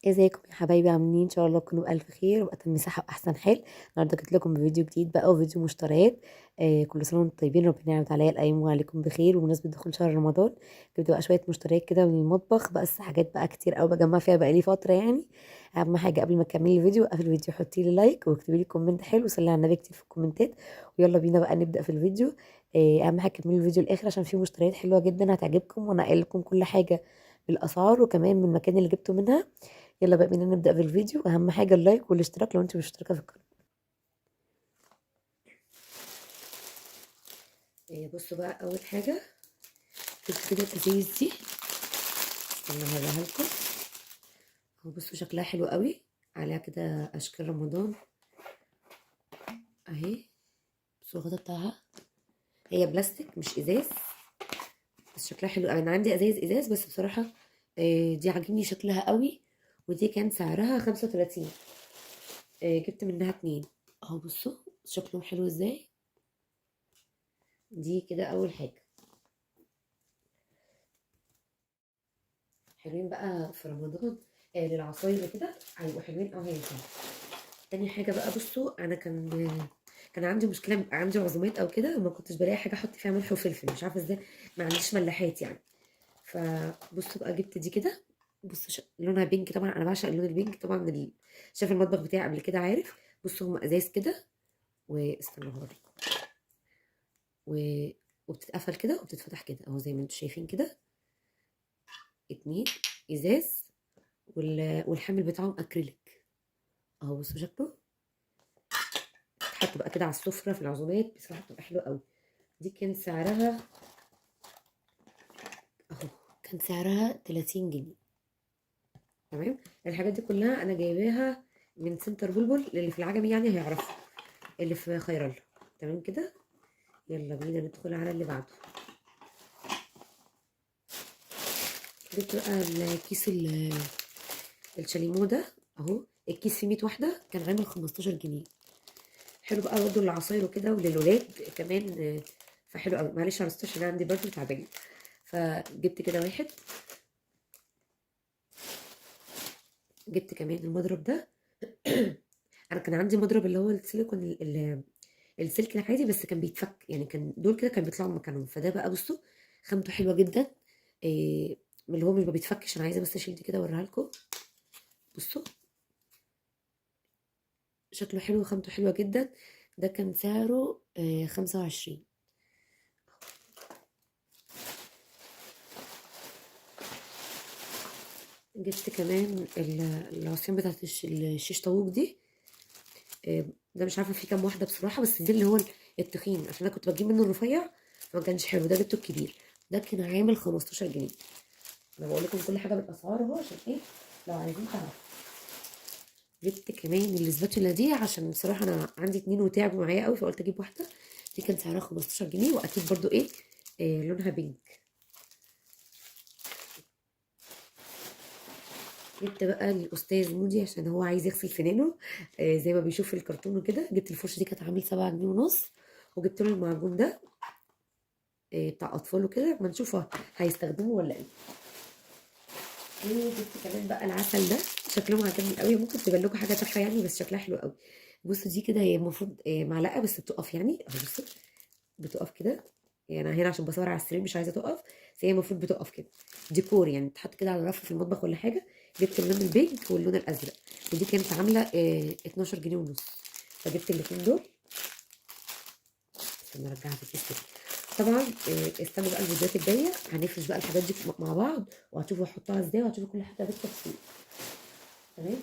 ازيكم يا حبايبي؟ عاملين ان شاء الله تكونوا بألف خير وبأتم صحة واحسن حال. النهارده جيت لكم بفيديو جديد بقى وفيديو مشتريات. كل سنه وانتم طيبين، ربنا يعود عليا الايام وعليكم بخير. وبمناسبه دخول شهر رمضان جبت بقى شويه مشتريات كده من المطبخ، بس حاجات بقى كتير قوي بجمع فيها بقى لي فتره يعني. اهم حاجه قبل ما تكملي الفيديو، قبل الفيديو حطي لي لايك واكتبي لي كومنت حلو وصلي على النبي كتير في الكومنتات. ويلا بينا بقى نبدا في الفيديو. اهم حاجه كملوا الفيديو الاخر عشان فيه مشتريات حلوه جدا هتعجبكم، وانا قايل لكم كل حاجه بالاسعار وكمان من المكان اللي جبته منها. يلا بقى بينا نبدأ في الفيديو. أهم حاجة اللايك والاشتراك لو انت مش مشتركة في القناة. بصوا بقى، أول حاجة جبت كده الأزايز دي. استنى هوريها لكم. اهو بصوا شكلها حلو قوي، عليها كده أشكال رمضان أهي. بصوا الغطا بتاعها، هي بلاستيك مش إزاز، بس شكلها حلو قوي. أنا عندي إزاز بس بصراحة دي عاجبني شكلها قوي. ودي كان سعرها 35. جبت منها 2. اهو بصوا شكلهم حلو ازاي. دي كده أول حاجة. حلوين بقى في رمضان. للعصاير وكده هيبقوا حلوين قوي هينفعوا. تاني حاجه بقى، بصوا انا كان عندي مشكله، بيبقى عندي عزومات او كده وما كنتش بلاقي حاجه احط فيها ملح وفلفل، مش عارفه ازاي، ما عنديش ملاحات يعني. فبصوا بقى جبت دي كده. بصوا لونها بينك، طبعا انا بعشق اللون البينك طبعا شاف المطبخ بتاعي قبل كده عارف. بصوا هم ازاز كده، واستنوا هوريكم. و... وبتتقفل كده وبتتفتح كده اهو زي ما انتم شايفين كده. 2 ازاز. والحامل بتاعهم اكريليك اهو. بصوا شكله تحط بقى كده على السفرة في العزومات، بصراحة بتبقى حلوة قوي. دي كان سعرها اهو، كان سعرها 30 جنيه. تمام. الحاجات دي كلها انا جايباها من سنتر بلبل، اللي في العجمي يعني هيعرفوا، اللي في خير الله. تمام كده. يلا بينا ندخل على اللي بعده. جبت بقى الكيس الشاليمو ده اهو. الكيس فيه 100 واحدة، كان عامل 15 جنيه. حلو بقى برضه للعصاير وكده وللولاد كمان. فحلو قوي. معلش على الستوش، انا عندي برضه تعبانه. فجبت كده واحد. جبت كمان المضرب ده. انا كان عندي مضرب اللي هو السيليكون السلك العادي، بس كان بيتفك يعني، كان دول كده كان بيطلعوا مكانهم. فده بقى بصوا خامته حلوه جدا. من اللي هو مش ما بيتفكش. انا عايزه بس اشيل دي كده اوريها لكم. بصوا شكله حلو، خامته حلوه جدا. ده كان سعره 25. جبت كمان العصيان بتاعت الشيش طاووق دي. ده مش عارفه فيه كام واحده بصراحه، بس ده اللي هو التخين، عشان انا كنت بجيب منه الرفيع فما كانش حلو. ده جبته الكبير. ده كان عامل 15 جنيه. انا بقول لكم كل حاجه بالاسعار اهو، عشان ايه لو عايزين تعرفوا. جبت كمان الاسباتولا دي عشان بصراحه انا عندي 2 وتعبوا معايا قوي، فقلت اجيب واحده. دي كان سعرها 15 جنيه، واكيد برضو ايه لونها بينك. جبت بقى الاستاذ مودي عشان هو عايز يغسل سنانه زي ما بيشوف في الكرتون وكده. جبت الفرشه دي كانت عامل 7 جنيه ونص. وجبت له المعجون ده بتاع اطفال وكده، ما نشوف هيستخدمه ولا ايه. وجبت كمان بقى العسل ده. شكلهم عجبني قوي، ممكن تبان لكم حاجه تافهه يعني بس شكلها حلو قوي. بصوا دي كده هي المفروض معلقه بس بتقف يعني اهو. بصوا بتقف كده يعني. انا هنا عشان بصور على السرير مش عايزه تقف، بس هي المفروض بتقف كده. ديكور يعني، تحط كده على رف في المطبخ ولا حاجه. جبت اللون البينك واللون الازرق. ودي كانت عامله 12 جنيه ونص. فجبت الاثنين دول. استنى ارجعها في الكيس كده. طبعا استنوا بقى الفيديوهات الجايه، هنفرش بقى الحاجات دي مع بعض، وهتشوفوا احطها ازاي، وهتشوفوا كل حاجه بالتفصيل. تمام.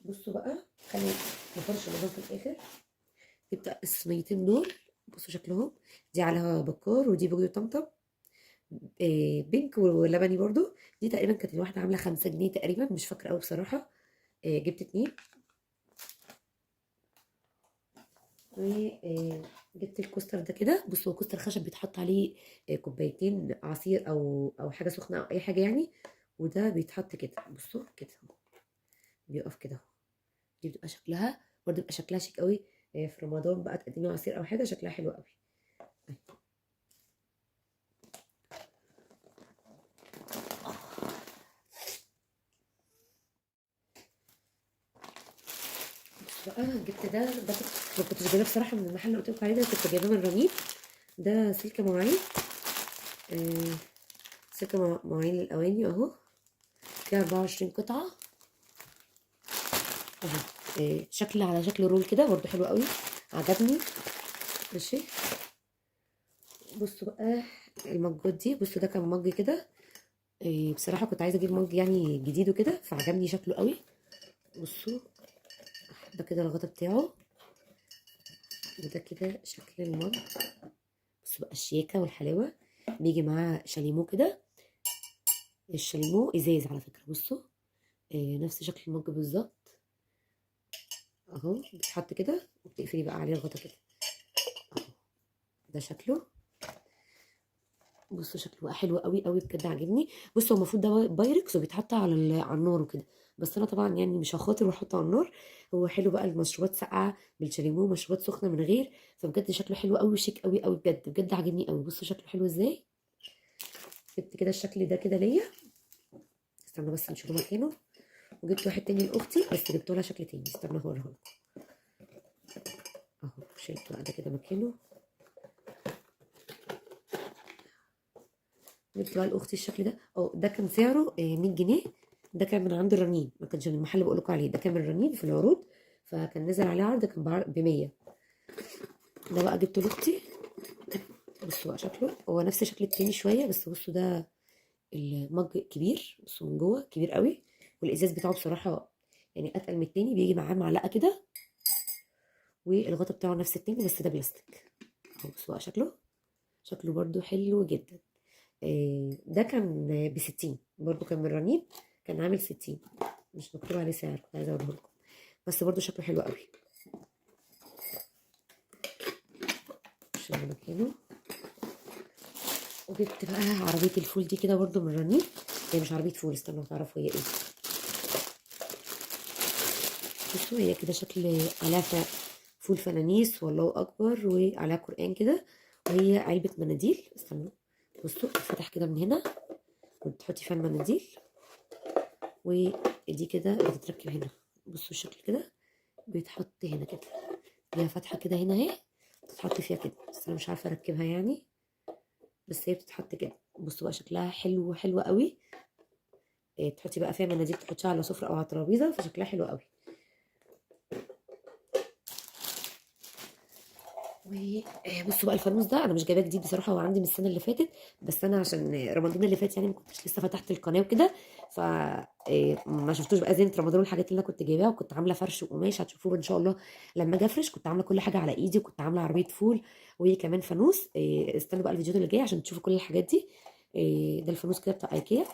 بصوا بقى، خلي نفرش الموضوع في الاخر. جبت الصينيتين دول. بصوا شكلهم. دي عليها بكار ودي بوجي طمطم بينك ولبني برضو. دي تقريبا كانت الواحده عامله 5 جنيه تقريبا، مش فاكره قوي بصراحه. جبت 2. وجبت الكوستر ده كده. بصوا هو كوستر خشب بيتحط عليه كوبايتين عصير او حاجه سخنه او اي حاجه يعني. وده بيتحط كده. بصوا كده بيقف كده اهو. دي بتبقى شكلها برضه، بيبقى شكلها شيك قوي. في رمضان بقى تقدمي عصير او حاجه شكلها حلو قوي. بقى جبت ده كنت ما كنتش جايباه بصراحه من المحل اللي قلت لكم عليه ده، كنت جايباه من رنيم. ده سلك مواعين، آه سلك مواعين الاواني اهو، فيها 24 قطعه اهو. شكل على شكل رول كده برضو حلو قوي، عجبني. ماشي، بصوا بقى المجات دي. بصوا ده كان مج كده، بصراحه كنت عايزه اجيب مج يعني جديد وكده، فعجبني شكله قوي. بصوا ده كده الغطا بتاعه، وده كده شكل المج. بصوا بقى الشياكه والحلاوه، بيجي معاه شاليمو كده. الشاليمو ازاز على فكره. بصوا نفس شكل المج بالظبط اهو، بيتحط كده وبتقفلي بقى عليه الغطا كده اهو. ده شكله. بصوا شكله بقى حلو قوي قوي بجد، عاجبني. بصوا هو المفروض ده بايركس وبيتحط على على النار وكده، بس انا طبعا يعني مش هخاطر واحطه على النار. هو حلو بقى المشروبات ساقعه بالشاليمو، مشروبات سخنه من غير، فبجد شكله حلو قوي وشيك قوي قوي بجد بجد، عاجبني قوي. بصوا شكله حلو ازاي. جبت كده الشكل ده كده ليا، استنى بس نشوف مكانه. وجبت واحد تاني لاختي بس جبت لها شكل تاني، استنى هوريها لكم اهو. شلت بقى ده كده مكانه. جبت بقى لاختي الشكل ده اه، ده كان سعره 100 جنيه. ده كان من عند الرنين، ما كانش من المحل اللي بقول لكم عليه، ده كان من الرنين في العروض، فكان نزل عليه عرض كان ب 100. ده بقى جبته لاختي. بصوا بقى شكله هو نفس شكل التاني شويه، بس بصوا ده المج كبير، بصوا من جوه كبير قوي، والازاز بتاعه بصراحه يعني اتقل من التاني، بيجي معاه معلقه كده، والغطا بتاعه نفس التاني بس ده بلاستيك اهو. بصوا بقى شكله برده حلو جدا. ده كان ب60 برضو، كان من رنيم، كان عامل 60، مش مكتوب عليه سعر، كنت عايزه اوريه لكم، بس برضو شكله حلو قوي. مش مكانه. وجبت بقى عربيه الفول دي كده برضو من رنيم، هي مش عربيه فول، استنوا تعرفوا هي ايه. بصوا هي كده شكل عليها فول فنانيس والله اكبر، وعليها قرآن كده، وهي علبه مناديل. استنوا، بصوا فتح كده من هنا وتحطي فيها المناديل، ودي كده بتتركب هنا. بصوا الشكل كده بيتحط هنا كده، ليها فتحه كده هنا اهي، بتتحط فيها كده، بس انا مش عارفه اركبها يعني، بس هي بتتحط كده. بصوا بقى شكلها حلو حلو قوي. تحطي بقى فيها مناديل، تحطيها على سفره او على ترابيزه، فشكلها حلو قوي. وبصوا بقى الفانوس ده انا مش جايباه جديد بصراحه، هو عندي من السنه اللي فاتت، بس انا عشان رمضان اللي فات يعني ما كنتش لسه فتحت القناه وكده، ف ما شفتوش بقى زينه رمضان والحاجات اللي انا كنت جايباها، وكنت عامله فرش وقماش هتشوفوه ان شاء الله لما اجي افرش. كنت عامله كل حاجه على ايدي، وكنت عامله عربيه فول وكمان فانوس. استنوا بقى الفيديوهات اللي جايه عشان تشوفوا كل الحاجات دي. ده الفانوس كده بتاع ايكيا،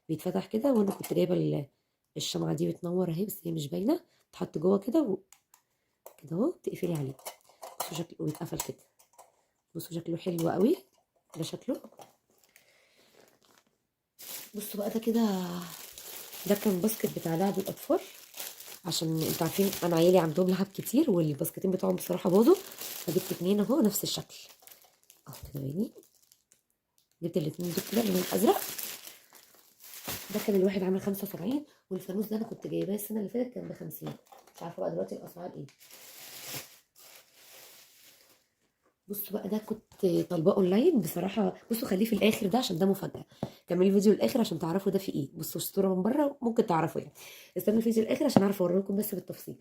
بيتفتح كده، وانا كنت جايبه الشمعه دي بتنور اهي، بس هي مش باينه، تحط جوه كده كده اهو، تقفلي عليه. بصوا شكله ويتقفل كده. بصوا شكله حلو قوي، ده شكله. بصوا بقى ده كده، ده كان باسكت بتاع لعب الاطفال، عشان انتوا عارفين انا عيالي عندهم لعب كتير، والباسكتين بتوعهم بصراحه باظوا، فجبت اتنين اهو نفس الشكل اهو كده باينين. جبت الاتنين دول كده لونهم ازرق. ده كان الواحد عامل 75، والفانوس ده انا كنت جايباه السنه اللي فاتت كان ب50، مش عارفه بقى دلوقتي الاسعار ايه. بصوا بقى ده كنت طالباه اونلاين بصراحه. بصوا خليه في الاخر ده عشان ده مفاجاه، كملي الفيديو للاخر عشان تعرفوا ده في ايه. بصوا الصوره من بره ممكن تعرفوا يعني، استنوا الفيديو للاخر عشان اعرف اوري لكم بس بالتفصيل.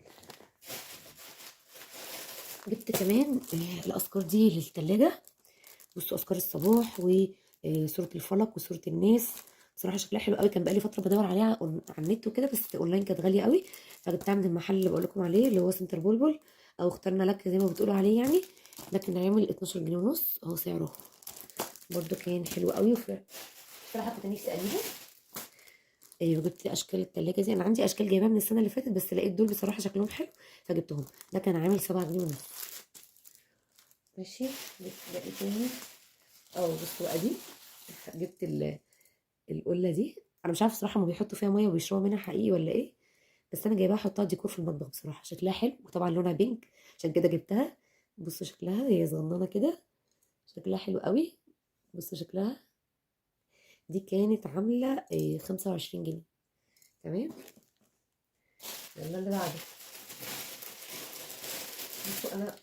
جبت كمان الأذكار دي للتلاجة. بصوا أذكار الصباح وسورة الفلق وسورة الناس، بصراحة شكلها حلو قوي. كان بقالي فترة بدور عليها على النت وكده، بس اونلاين كانت غالية قوي، فجبتها من المحل اللي بقول لكم عليه اللي هو سنتر بلبل، او اخترنا لك زي ما بتقولوا عليه يعني. ده كان عامل 12 جنيه ونص اهو سعره، برده كان حلو قوي. بصراحة كنت نفسي اجيبه. ايوه جبت اشكال التلاجة دي، انا عندي اشكال جايباها من السنة اللي فاتت، بس لقيت دول بصراحة شكلهم حلو فجبتهم. ده كان عامل 7 جنيه ونص. ماشي، جبت باقي تاني اه. بصوا بقى دي، جبت القله دي، انا مش عارفه الصراحه ما بيحطوا فيها ميه وبيشربوا منها حقيقي ولا ايه، بس انا جايباها احطها ديكور في المطبخ، بصراحه شكلها حلو، وطبعا لونها بينك عشان كده جبتها. بصوا شكلها هي صغننه كده، شكلها حلو قوي. بصوا شكلها، دي كانت عامله 25 جنيه. تمام، يلا اللي بعده. بصوا انا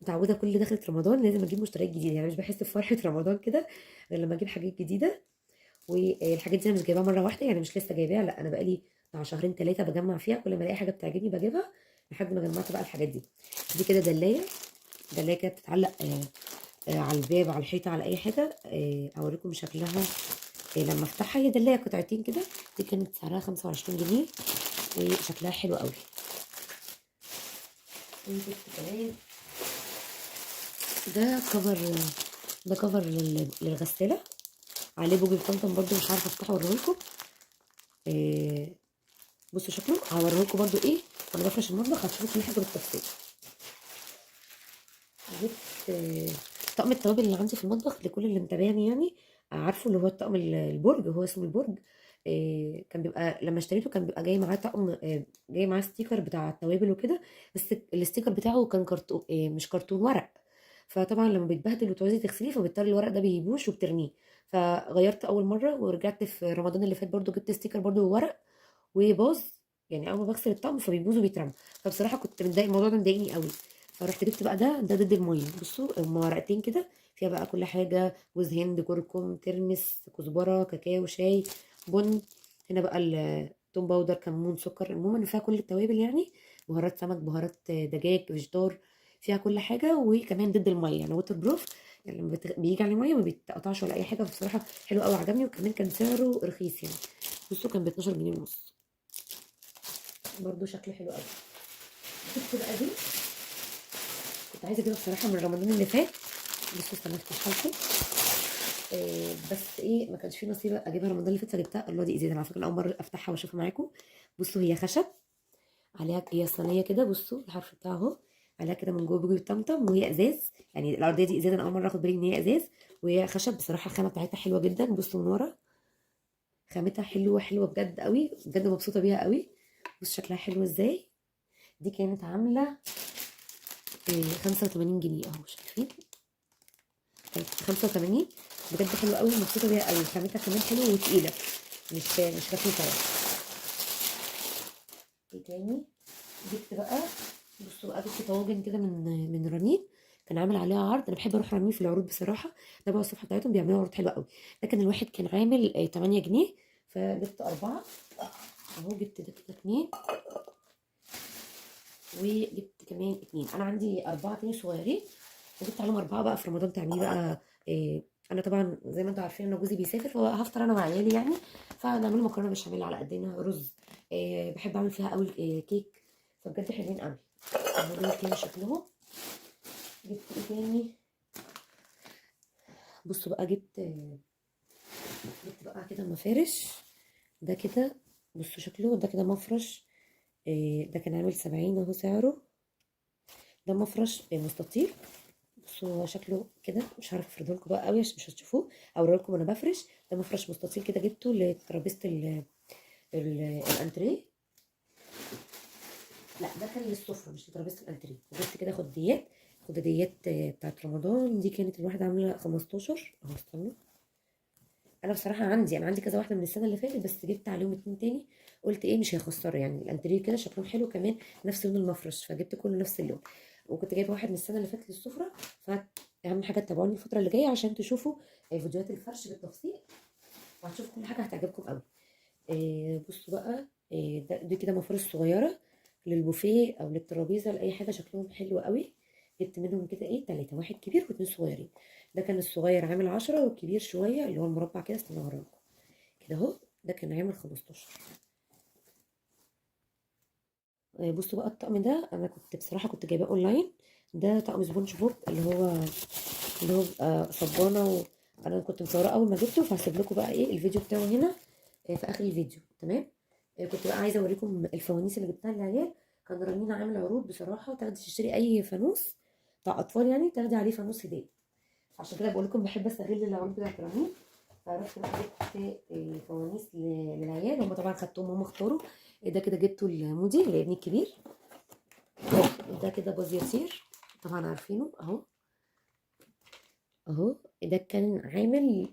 متعوده كل دخلة رمضان لازم اجيب مشتريات جديده، يعني مش بحس بفرحه رمضان كده غير لما اجيب حاجات جديده. والحاجات دي انا مش جايباها مره واحده، يعني مش لسه جايباها، لا انا بقالي بتاع شهرين ثلاثه بجمع فيها، كل ما الاقي حاجه بتعجبني بجيبها لحد ما جمعت بقى الحاجات دي. دي كده دلايه، دلايه كده بتتعلق على الباب، على الحيطه، على اي حاجه. اوريكم شكلها لما افتحها. هي دلايه قطعتين كده، دي كانت سعرها 25 جنيه وشكلها حلو قوي. وجبت كمان ده كفر، ده كفر للغساله، عليه بوجي طمطم برده، مش عارفه افتحه اوريهولكم. بصوا شكله، هوريهولكم برده ايه وانا بفرش المطبخ، هتشوفوا كل حاجه بالتفصيل. جبت طقم التوابل اللي عندي في المطبخ لكل اللي متابعني، يعني عارفه اللي هو الطقم البرج، هو اسمه البرج. كان بيبقى لما اشتريته كان بيبقى جاي معاه طقم، جاي معاه ستيكر بتاع التوابل وكده، بس الستيكر بتاعه كان كرتون، مش كرتون، ورق. فطبعا لما بيتبهدل وتعوزي تغسليه فبالتالي الورق ده بيبوش وبترميه. فغيرت اول مره، ورجعت في رمضان اللي فات برضو جبت ستيكر برضو ورق وباظ، يعني اول ما بغسل الطقم فبيبوظ وبيترمى. فبصراحه كنت متضايق، الموضوع ده مضايقني قوي. فرحت جبت بقى ده ضد الميه. بصوا هما ورقتين كده فيها بقى كل حاجه، جوز هند، كركم، ترمس، كزبره، كاكاو، شاي، بن. هنا بقى التوم باودر، كمون، سكر، المهم فيها كل التوابل يعني، بهارات سمك، بهارات دجاج، فيجيتار، فيها كل حاجه. وكمان ضد الميه يعني ووتر بروف، يعني لما بيجي عليه ميه ما بيتقطعش ولا اي حاجه. بصراحه حلو قوي، عجبني، وكمان كان سعره رخيص يعني. بصوا كان ب 12 جنيه ونص، برضو شكله حلو قوي. جبت بقى دي، كنت عايزه اجيبها بصراحه من رمضان اللي فات، بصوا استنى لكم. بس ايه، ما كانش في نصيب اجيبها رمضان اللي فات فجبتها. الله دي ازاي، على فكره أنا اول مره افتحها واشوفها معاكم. بصوا هي خشب، عليها هي صينيه كده، بصوا الحرف بتاعها اهو، عليها كده من جوه بيجي طمطم، وهي ازاز، يعني الارضيه دي ازاز، انا اول مره اخد بالي ان هي ازاز، وهي خشب. بصراحه الخامه بتاعتها حلوه جدا، بصوا من ورا خامتها حلوه حلوه بجد قوي، بجد مبسوطه بيها قوي. بص شكلها حلو ازاي. دي كانت عامله 85 جنيه اهو، شايفين؟ كانت 85، بجد حلوه قوي، مبسوطه بيها قوي، خامتها كمان حلوه وتقيله، مش خفيفه يعني. ايه تاني جبت بقى؟ بصوا بقى جبت طواجن كده من رنين، كان عامل عليها عرض. انا بحب اروح رنين في العروض بصراحه، ده بقى الصفحه بتاعتهم بيعملوا عروض حلوه قوي. لكن الواحد كان عامل 8 جنيه، فجبت 4 اهو. جبت ده كده 2، وجبت كمان 2. انا عندي 4 تاني صغيرين، وجبت عليهم 4 بقى في رمضان تعمليه بقى. انا طبعا زي ما انتم عارفين ان جوزي بيسافر، فهفطر انا وعيالي يعني. فنعمل مكرونه بشاميل على قدنا، رز، بحب اعمل فيها قوي كيك، فبجد حلوين قوي. دول كده شكلهم. جبت ايه تاني؟ بصوا بقى جبت بقى كده مفارش، ده كده بصوا شكله، ده كده مفرش. ده كان عامل 70 اهو سعره. ده مفرش مستطيل، بصوا هو شكله كده، مش عارفه افرده لكم بقى قوي عشان مش هتشوفوه، اوريه لكم وانا بفرش. ده مفرش مستطيل كده، جبته لترابيزه الانتريه. لا ده كان للسفره مش لترابيزه الانتريه. وجبت كده خداديات بتاعت رمضان، دي كانت الواحده عامله 15 اهو. استنوا، انا عندي كذا واحده من السنه اللي فاتت، بس جبت عليهم 2 تاني. قلت ايه مش هيخسروا، يعني الانتريه كده شكلهم حلو كمان، نفس لون المفرش، فجبت كله نفس اللون. وكنت جايبه واحد من السنه اللي فاتت للسفره. فاهم حاجه، تتابعوني الفتره اللي جايه عشان تشوفوا فيديوهات الفرش بالتفصيل، وهتشوفوا كل حاجه هتعجبكم قوي. بصوا بقى، دي كده مفارش صغيره للبوفيه او للترابيزه لاي حاجه، شكلهم حلو قوي. جبت منهم كده ايه 3، واحد كبير واتنين صغيرين. ده كان الصغير عامل 10، والكبير شويه اللي هو المربع كده، استنى اوريكم كده اهو، ده كان عامل 15. بصوا بقى الطقم ده انا كنت بصراحه كنت جايباه اونلاين. ده طقم سبونج بوب، اللي هو بيبقى صبانه، وانا كنت مصوره اول ما جبته، فهسيب لكم بقى ايه الفيديو بتاعه هنا في اخر الفيديو، تمام. كنت بقى عايزه اوريكم الفوانيس اللي جبتها للعيال. كان رنينا عامل عروض بصراحه، تاخدي تشتري اي فانوس بتاع اطفال يعني، تاخدي عليه فانوس هديه. عشان كده بقول لكم بحب استغل العروض بتاعت رنين. فرحت بقى جبت فوانيس للعيال، هم طبعا خدتهم هم اختاروا. ده كده جبته لمودي لابني الكبير. ده كده باز يطير، طبعا عارفينه اهو. اهو ده كان عامل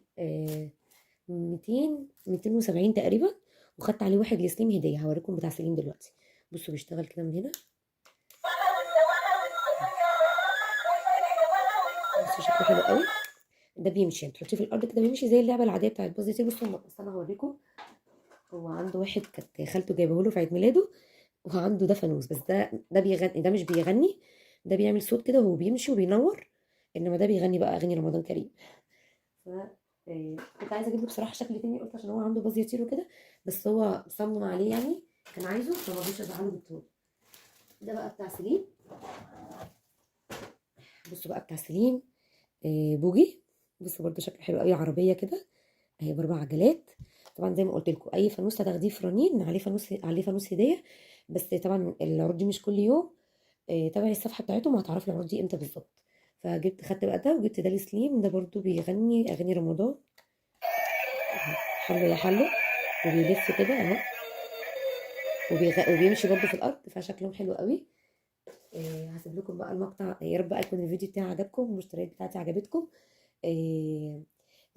270 تقريبا، وخدت عليه واحد لسليم هديه، هوريكم بتاع سليم دلوقتي. بصوا بيشتغل كده من هنا، بصوا شكله حلو قوي. ده بيمشي يعني تحطيه في الارض كده بيمشي زي اللعبه العاديه بتاعت باظ يطير. بصوا استنى هوريكم. هو عنده واحد كانت خالته جايبه له في عيد ميلاده، وعنده ده فانوس، بس ده بيغني، ده مش بيغني، ده بيعمل صوت كده وهو بيمشي وبينور، انما ده بيغني بقى اغاني رمضان كريم. ف كنت عايزه اجيب له بصراحه شكل تاني، قلت عشان هو عنده باظ يطير وكده، بس هو صمم عليه يعني، كان عايزه فما رضيتش ازعله بالطول. ده بقى بتاع سليم. بصوا بقى بتاع سليم، بوجي. بصوا برده شكله حلو قوي، عربيه كده اهي باربع عجلات. طبعا زي ما قلت لكم اي فانوس هتاخديه في رنين عليه فانوس، عليه فانوس هديه. بس طبعا العروض دي مش كل يوم. تابعي الصفحه بتاعتهم وهتعرفي العروض دي امتى بالظبط. فجبت خدت بقى ده، وجبت ده لسليم، ده برضو بيغني اغاني رمضان. حلو يا حلو. وبيلف كده اهو، وبيمشي برضو في الارض، فشكلهم حلو قوي. هسيب لكم بقى المقطع، يا رب بقى يكون الفيديو بتاعي عجبكم والمشتريات بتاعتي عجبتكم. آه،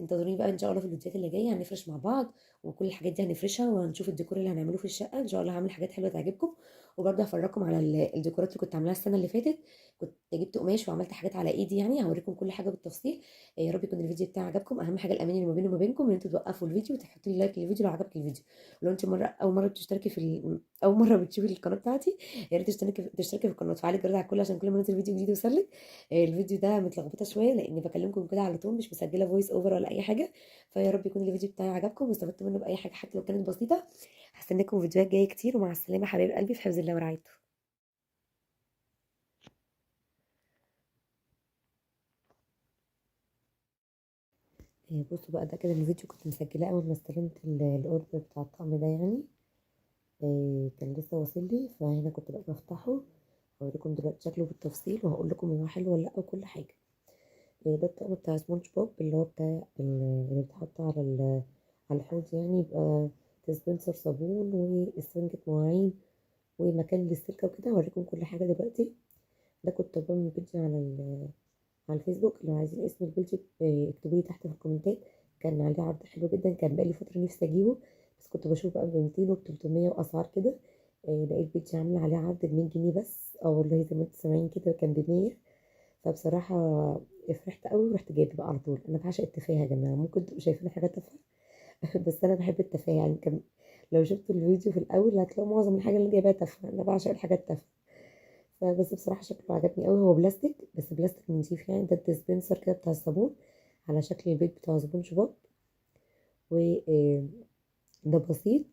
انتظروني بقى ان شاء الله في الفيديوهات اللي جايه، هنفرش مع بعض وكل الحاجات دي هنفرشها، وهنشوف الديكور اللي هنعمله في الشقه. ان شاء الله هعمل حاجات حلوه تعجبكم. وبرضه هفرجكم على الديكورات اللي كنت عاملاها السنه اللي فاتت. كنت جبت قماش وعملت حاجات على ايدي يعني، هوريكم كل حاجه بالتفصيل. يا رب يكون الفيديو بتاعي عجبكم. اهم حاجه الامان اللي ما بيني وما بينكم ان انتوا توقفوا الفيديو وتحطوا لي لايك للفيديو لو عجبك الفيديو. ولو انت اول مره بتشتركي اول مره بتشوفي القناه بتاعتي، يا ريت تشتركي في القناه وتفعلي الجرس على الكل عشان كل ما انزل فيديو جديد يوصلك. الفيديو ده متلخبطه شويه لاني بكلمكم كده على طول، مش مسجله فويس اوفر ولا اي حاجه. فيا رب يكون الفيديو بتاعي عجبكم واستفدتوا منه باي حاجه حتى لو كانت بسيطه. هستناكم فيديوهات جايه كتير، ومع السلامه حبايب قلبي في حفظ الله ورعايته. بصوا بقى ده كده الفيديو كنت مسجلاه اول ما استلمت الاوردر بتاع الطقم ده يعني. كان لسه واصل لي، فهنا كنت بقى بفتحه. هوريكم دلوقتي شكله بالتفصيل وهقول لكم هو حلو ولا لا وكل حاجه. ده الطقم بتاع سبونج بوب، اللي هو بتاع اللي بيتحط على على الحوض يعني، يبقى ديسبنسر صابون وسفنجة مواعين ومكان للسلكة وكده. هوريكم كل حاجة دلوقتي. ده كنت بعمل بيدج على على الفيسبوك، لو عايزين اسم البيدج اكتبوا لي تحت في الكومنتات. كان عليه عرض حلو جدا، كان بقالي فترة نفسي اجيبه، بس كنت بشوف بقى ب 200 وب 300 واسعار كده. لقيت بيدج عاملة عليه عرض ب 100 جنيه بس، اه والله زي ما انتم سامعين كده كان ب 100. فبصراحة فرحت قوي ورحت جايبه بقى على طول. انا بعشق التفاهة يا جماعة، ممكن تبقوا شايفين حاجات تافهة بس انا بحب التفاهة يعني. كان لو شفتوا الفيديو في الاول هتلاقوا معظم الحاجة اللي أنا جايباها تافهة، انا بعشق الحاجات التافهة. فبس بصراحة شكله عجبني قوي. هو بلاستيك بس بلاستيك نضيف يعني، ده الديسبنسر كده بتاع الصابون على شكل البيت بتاع سبونج بوب. وده بسيط.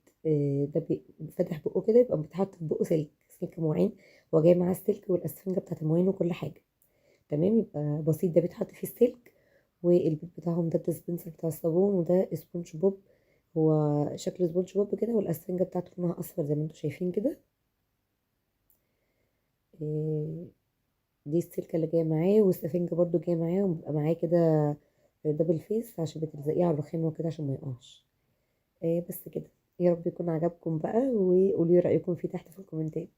ده فاتح بقه كده، يبقى بيتحط في بقه سلك معين. هو جاي معاه السلك والاسفنجة بتاعت المواعين وكل حاجة تمام. يبقى بسيط، ده بيتحط فيه السلك والبيت بتاعهم. ده الديسبنسر بتاع الصابون، وده سبونج بوب. هو شكل سبونج بوب كده، والاسفنجة بتاعته لونها اصفر زي ما انتم شايفين كده. إيه، دي السلكة اللي جاية معاه، والسفنجة برضو جاية معاه، وبيبقى معاه كده دبل فيس عشان بتلزقيه على الرخامة وكده عشان ما يقعش. بس كده. يا رب يكون عجبكم بقى، وقولي رأيكم فيه تحت في الكومنتات.